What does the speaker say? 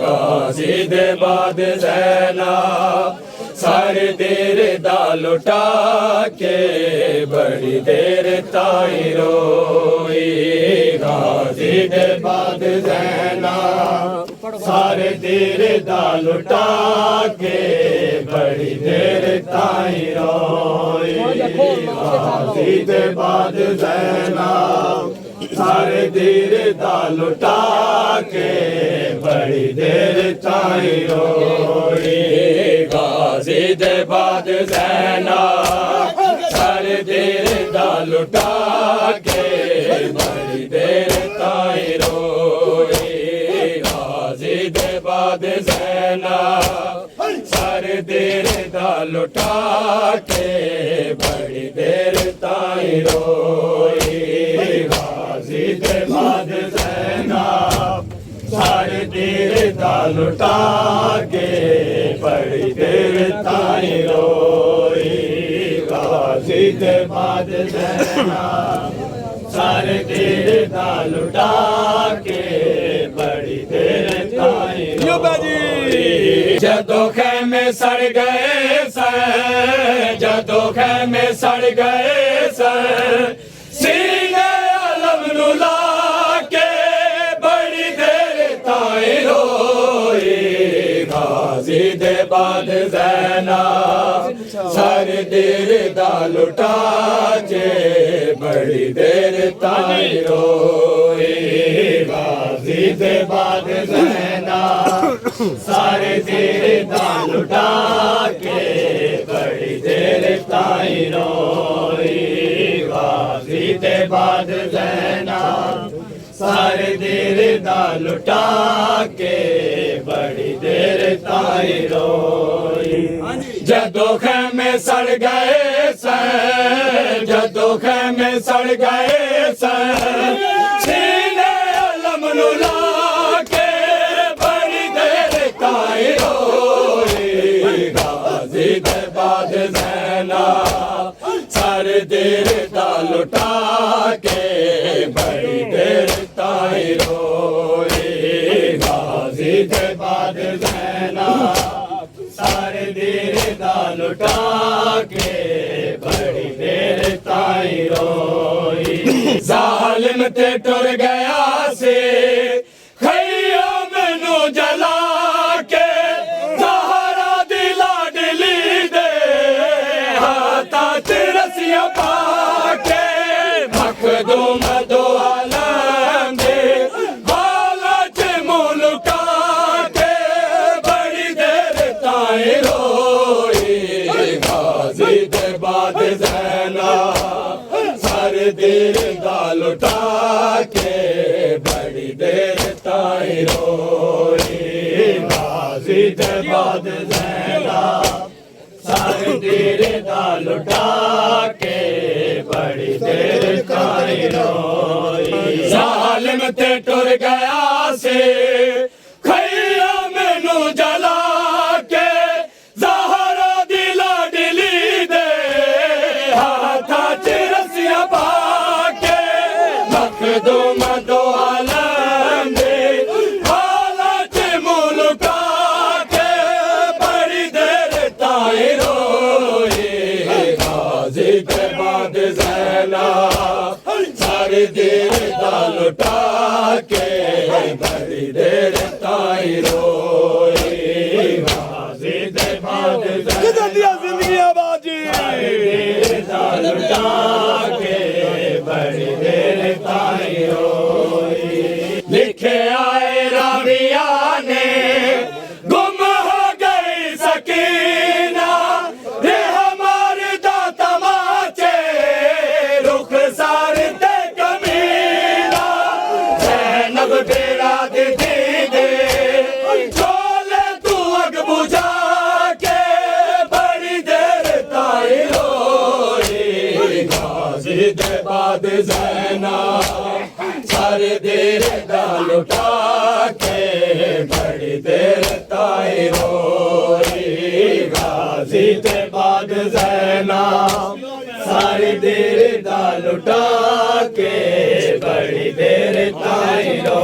गाजी दे बाद ज़ैना सारे देर दा लुटा के बड़ी देर ताई रोई। गाजी दे बाद ज़ैना सारे देर दा लुटा के बड़ी देर ताई रोई। गाजी दे बाद ज़ैना सारे देर दा लुटा के बड़ी देर ताई रोई। गाजी दे बाद ज़ैना सारे देर दा लुटा के बड़ी देर ताई रोई। गाजी दे बाद ज़ैना सारे देर दा लुटा के बड़ी देर ताई रोई। गाजी दे बाद ज़ैना सारे देर दा लुटा के बड़ी देर ताई रोई। गाजी दे बाद ज़ैना सारे देर दा लुटा के बड़ी देर ताई रोई। जदों खैमे सड़ गए सन, जदों खैमे सड़ गए सन, सीने आलम नू ला के बड़ी देर ताई रोई। गाजी दे बाद ज़ैना सारे देर दा लुटा के बड़ी देर ताई रोई। गाजी दे बाद ज़ैना सारे देर दा लुटा के बड़ी देर ताई रोई। गाजी दे बाद ज़ैना सारे देर दा लुटा के बड़ी देर ताई रोई। जदों खैमे सड़ गए सन, जदों खैमे सड़ गए सन, सीने आलम नू ला के बड़ी देर ताई रोई। गाजी दे बाद ज़ैना सारे देर दा लुटा के बड़ी देर ताई रोई। गाजी दे बाद ज़ैना सारे देर दा लुटा के बड़ी देर ताई रोई। ज़ालिम ते टुर गया से खैया मैनू जला के, ज़हरा दी लाडली दे हाथां च रस्सियां पा के, मखदूम दो आलम दे बाला च मुँह लुका के बड़ी देर ताई रोई। गाजी दे बाद ज़ैना सारे देर दा लुटा के बड़ी देर ताई रोई। गाजी दे बाद ज़ैना सारे देर दा लुटा के बड़ी देर ताई रोई। ज़ालिम ते टुर गया से खैया मैनू जला के, ज़हरा दी लाडली दे हाथां च रस्सियां पा के, मखदूम दो आलम दे बाला च मुँह लुका के बड़ी देर ताई रोई। गाजी दे बाद ज़ैना सारे देर दा लुटा के बड़ी देर ताई रोई। गाजी दे बाद ज़ैना ज़िंदगियां बाजी सारे देर दा लुटा के बड़ी देर ताई रोई। लिखे आए राविया ने गुम हो गई सकीना, ये हमारे दाता माचे रुख सार दे कमीना। ज़ैनब डेरा दे दे छोले तू अग बुझा के बड़ी देर ताई रोई। गाजी दे बाद ज़ैना सारे देर दा लुटा के बड़ी देर ताई रोई। गाजी दे बाद ज़ैना सारी देर दा लुटा के बड़ी देर ताई रो